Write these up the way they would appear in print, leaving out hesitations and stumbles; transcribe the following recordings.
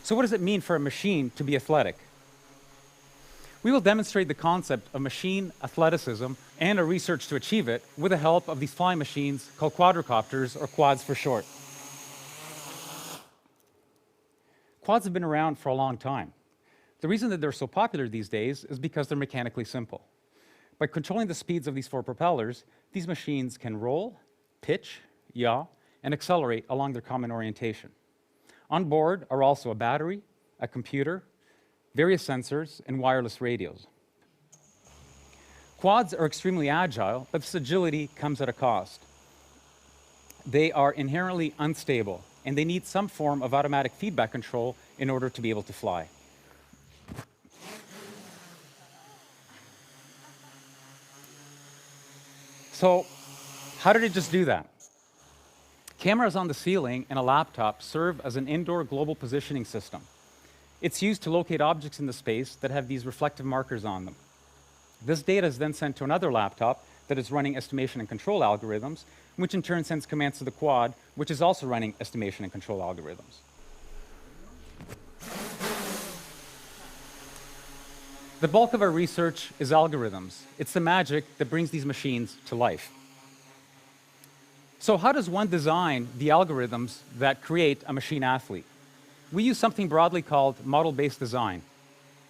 So what does it mean for a machine to be athletic? We will demonstrate the concept of machine athleticism and our research to achieve it with the help of these flying machines called quadcopters, or quads for short. Quads have been around for a long time. The reason that they're so popular these days is because they're mechanically simple. By controlling the speeds of these four propellers, these machines can roll, pitch, yaw, and accelerate along their common orientation. On board are also a battery, a computer, various sensors, and wireless radios. Quads are extremely agile, but this agility comes at a cost. They are inherently unstable, and they need some form of automatic feedback control in order to be able to fly. So, how did it just do that? Cameras on the ceiling and a laptop serve as an indoor global positioning system. It's used to locate objects in the space that have these reflective markers on them. This data is then sent to another laptop that is running estimation and control algorithms, which in turn sends commands to the quad, which is also running estimation and control algorithms. The bulk of our research is algorithms. It's the magic that brings these machines to life. So how does one design the algorithms that create a machine athlete? We use something broadly called model-based design.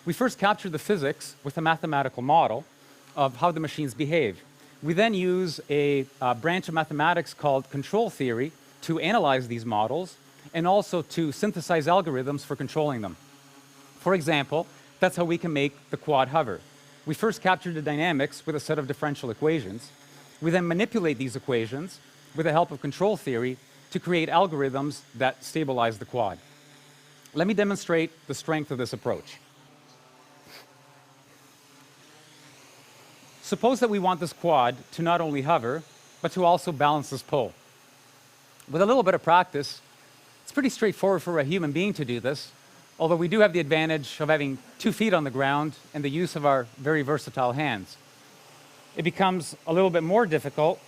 We first capture the physics with a mathematical model of how the machines behave. We then use a branch of mathematics called control theory to analyze these models and also to synthesize algorithms for controlling them. For example, that's how we can make the quad hover. We first capture the dynamics with a set of differential equations. We then manipulate these equations with the help of control theory to create algorithms that stabilize the quad. Let me demonstrate the strength of this approach. Suppose that we want this quad to not only hover, but to also balance this pole. With a little bit of practice, it's pretty straightforward for a human being to do this, although we do have the advantage of having 2 feet on the ground and the use of our very versatile hands. It becomes a little bit more difficult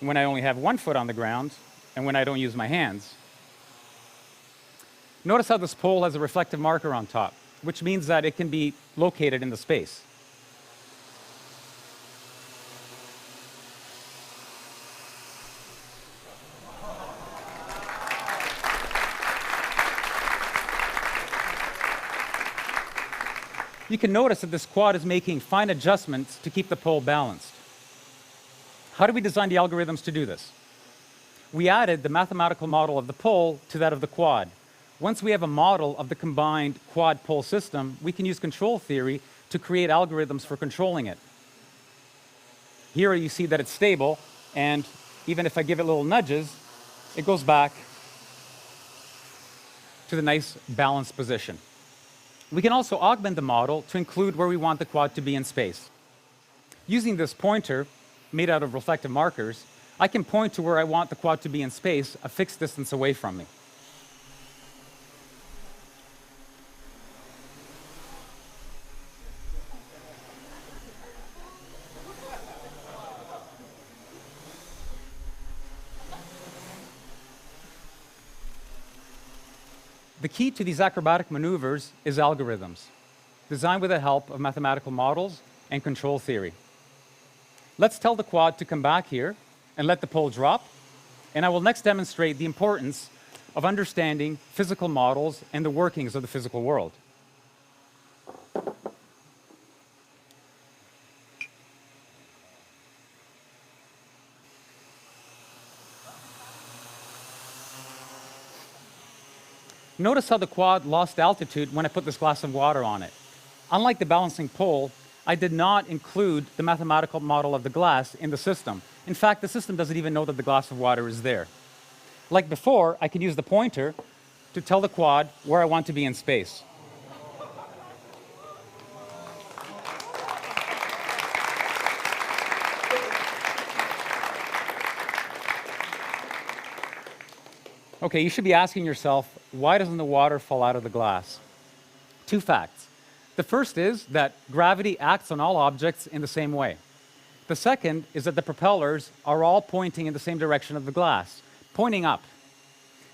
when I only have 1 foot on the ground and when I don't use my hands. Notice how this pole has a reflective marker on top, which means that it can be located in the space. You can notice that this quad is making fine adjustments to keep the pole balanced. How do we design the algorithms to do this? We added the mathematical model of the pole to that of the quad. Once we have a model of the combined quad-pole system, we can use control theory to create algorithms for controlling it. Here you see that it's stable, and even if I give it little nudges, it goes back to the nice balanced position. We can also augment the model to include where we want the quad to be in space. Using this pointer, made out of reflective markers, I can point to where I want the quad to be in space, a fixed distance away from me. The key to these acrobatic maneuvers is algorithms, designed with the help of mathematical models and control theory. Let's tell the quad to come back here and let the pole drop, and I will next demonstrate the importance of understanding physical models and the workings of the physical world. Notice how the quad lost altitude when I put this glass of water on it. Unlike the balancing pole, I did not include the mathematical model of the glass in the system. In fact, the system doesn't even know that the glass of water is there. Like before, I can use the pointer to tell the quad where I want to be in space. Okay, you should be asking yourself, why doesn't the water fall out of the glass? 2 facts. The first is that gravity acts on all objects in the same way. The second is that the propellers are all pointing in the same direction of the glass, pointing up.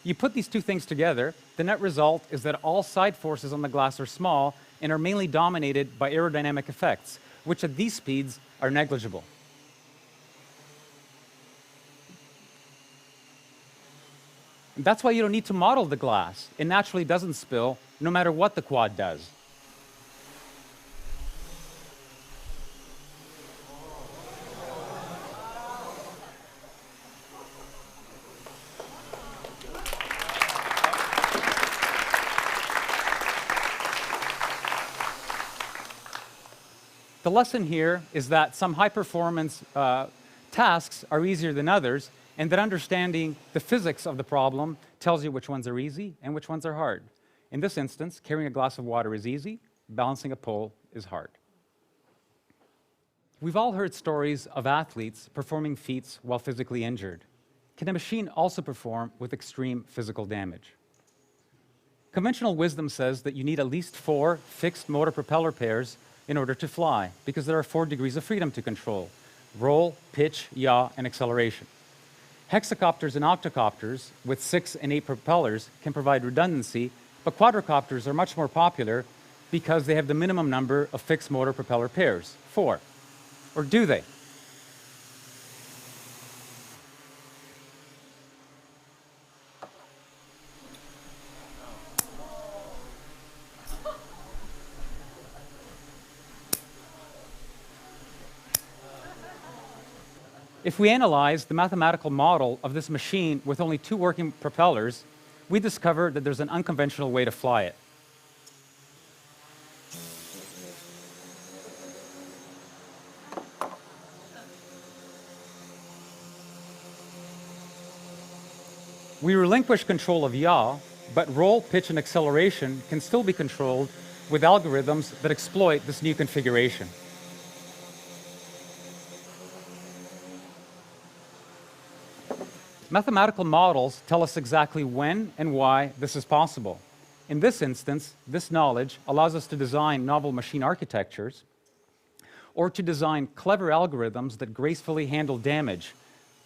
You put these two things together, the net result is that all side forces on the glass are small and are mainly dominated by aerodynamic effects, which at these speeds are negligible. And that's why you don't need to model the glass. It naturally doesn't spill, no matter what the quad does. The lesson here is that some high-performance tasks are easier than others, and that understanding the physics of the problem tells you which ones are easy and which ones are hard. In this instance, carrying a glass of water is easy, balancing a pole is hard. We've all heard stories of athletes performing feats while physically injured. Can a machine also perform with extreme physical damage? Conventional wisdom says that you need at least 4 fixed motor propeller pairs in order to fly, because there are 4 degrees of freedom to control: roll, pitch, yaw, and acceleration. Hexacopters and octocopters with 6 and 8 propellers can provide redundancy, but quadrocopters are much more popular because they have the minimum number of fixed motor propeller pairs, 4. Or do they? If we analyze the mathematical model of this machine with only 2 working propellers, we discover that there's an unconventional way to fly it. We relinquish control of yaw, but roll, pitch, and acceleration can still be controlled with algorithms that exploit this new configuration. Mathematical models tell us exactly when and why this is possible. In this instance, this knowledge allows us to design novel machine architectures or to design clever algorithms that gracefully handle damage,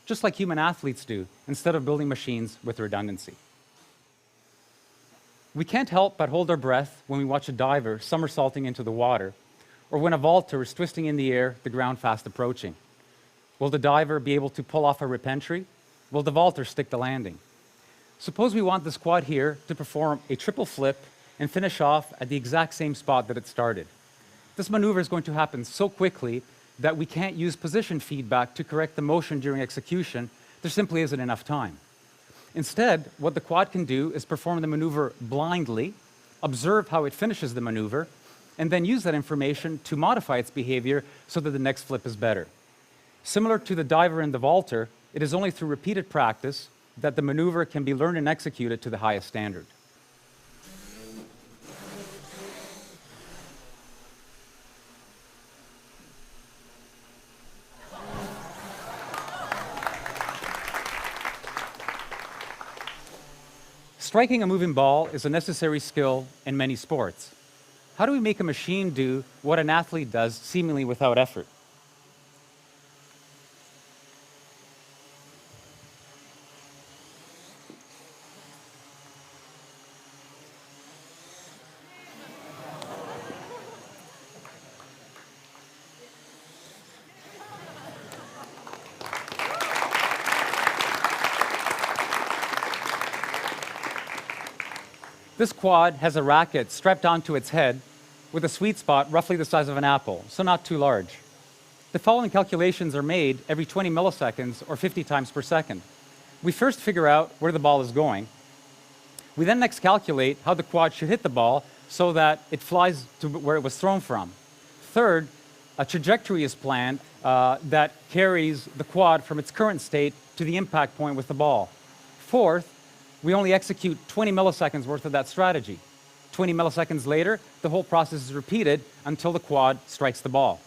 just like human athletes do, instead of building machines with redundancy. We can't help but hold our breath when we watch a diver somersaulting into the water, or when a vaulter is twisting in the air, the ground fast approaching. Will the diver be able to pull off a rip-entry? Will the vaulter stick the landing? Suppose we want this quad here to perform a triple flip and finish off at the exact same spot that it started. This maneuver is going to happen so quickly that we can't use position feedback to correct the motion during execution. There simply isn't enough time. Instead, what the quad can do is perform the maneuver blindly, observe how it finishes the maneuver, and then use that information to modify its behavior so that the next flip is better. Similar to the diver and the vaulter, it is only through repeated practice that the maneuver can be learned and executed to the highest standard. Striking a moving ball is a necessary skill in many sports. How do we make a machine do what an athlete does seemingly without effort? This quad has a racket strapped onto its head with a sweet spot roughly the size of an apple, so not too large. The following calculations are made every 20 milliseconds or 50 times per second. We first figure out where the ball is going. We then next calculate how the quad should hit the ball so that it flies to where it was thrown from. Third, a trajectory is planned that carries the quad from its current state to the impact point with the ball. Fourth, we only execute 20 milliseconds worth of that strategy. 20 milliseconds later, the whole process is repeated until the quad strikes the ball.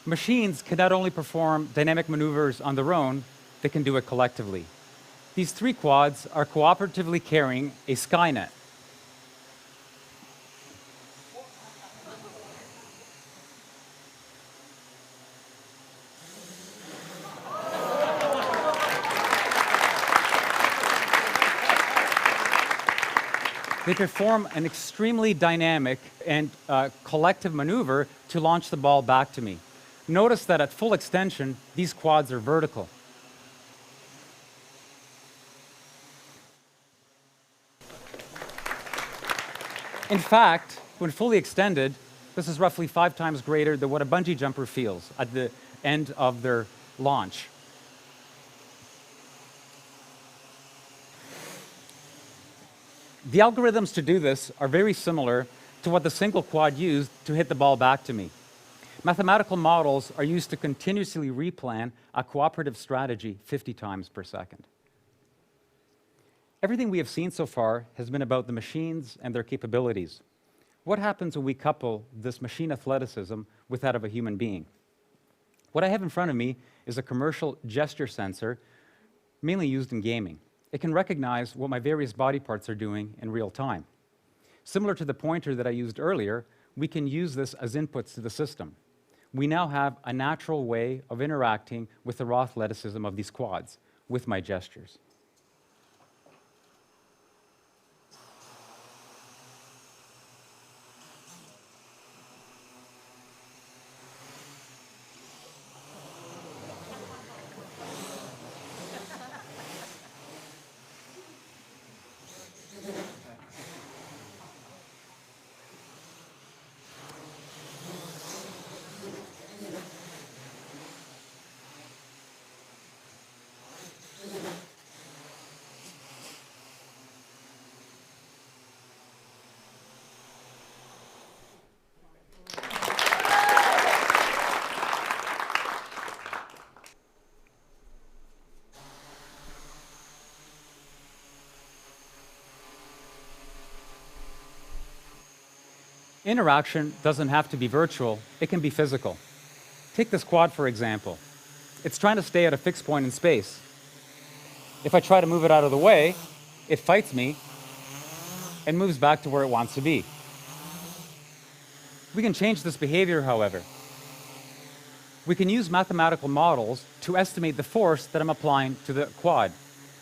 Machines can not only perform dynamic maneuvers on their own, they can do it collectively. These 3 quads are cooperatively carrying a Skynet. They perform an extremely dynamic and collective maneuver to launch the ball back to me. Notice that at full extension, these quads are vertical. In fact, when fully extended, this is roughly 5 times greater than what a bungee jumper feels at the end of their launch. The algorithms to do this are very similar to what the single quad used to hit the ball back to me. Mathematical models are used to continuously replan a cooperative strategy 50 times per second. Everything we have seen so far has been about the machines and their capabilities. What happens when we couple this machine athleticism with that of a human being? What I have in front of me is a commercial gesture sensor, mainly used in gaming. It can recognize what my various body parts are doing in real time. Similar to the pointer that I used earlier, we can use this as inputs to the system. We now have a natural way of interacting with the raw athleticism of these quads with my gestures. Interaction doesn't have to be virtual, it can be physical. Take this quad, for example. It's trying to stay at a fixed point in space. If I try to move it out of the way, it fights me and moves back to where it wants to be. We can change this behavior, however. We can use mathematical models to estimate the force that I'm applying to the quad.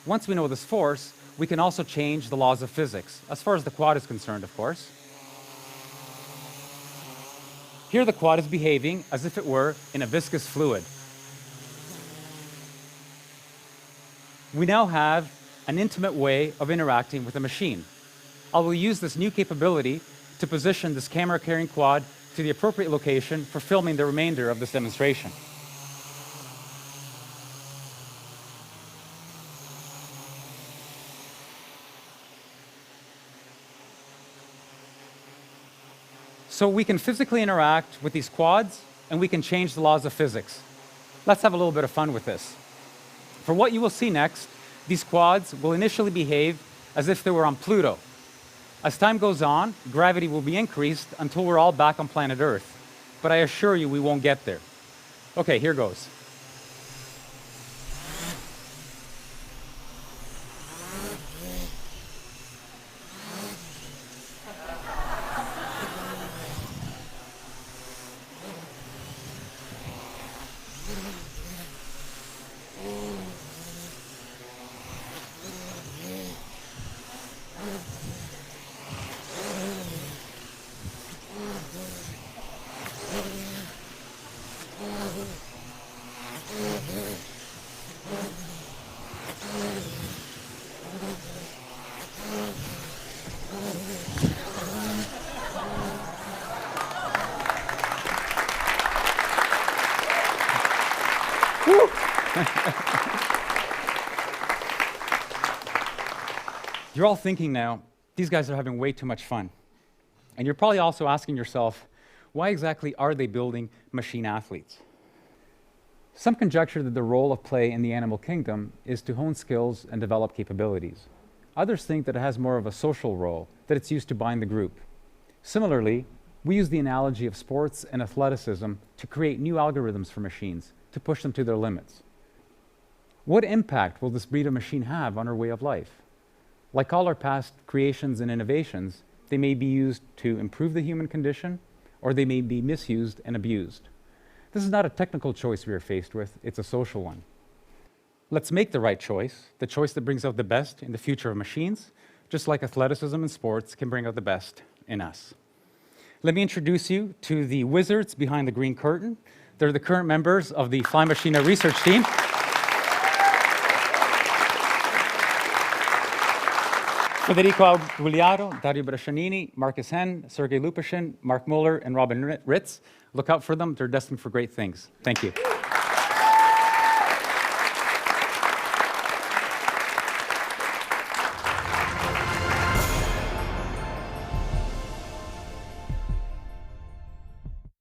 Once we know this force, we can also change the laws of physics, as far as the quad is concerned, of course. Here the quad is behaving as if it were in a viscous fluid. We now have an intimate way of interacting with a machine. I will use this new capability to position this camera-carrying quad to the appropriate location for filming the remainder of this demonstration. So we can physically interact with these quads, and we can change the laws of physics. Let's have a little bit of fun with this. For what you will see next, these quads will initially behave as if they were on Pluto. As time goes on, gravity will be increased until we're all back on planet Earth. But I assure you we won't get there. Okay, here goes. You're all thinking now, these guys are having way too much fun. And you're probably also asking yourself, why exactly are they building machine athletes? Some conjecture that the role of play in the animal kingdom is to hone skills and develop capabilities. Others think that it has more of a social role, that it's used to bind the group. Similarly, we use the analogy of sports and athleticism to create new algorithms for machines, to push them to their limits. What impact will this breed of machine have on our way of life? Like all our past creations and innovations, they may be used to improve the human condition, or they may be misused and abused. This is not a technical choice we are faced with, it's a social one. Let's make the right choice, the choice that brings out the best in the future of machines, just like athleticism and sports, can bring out the best in us. Let me introduce you to the wizards behind the green curtain. They're the current members of the Fly Machina research team. Federico Gugliaro, Dario Brescianini, Marcus Henn, Sergei Lupashin, Mark Muller, and Robin Ritz. Look out for them. They're destined for great things. Thank you.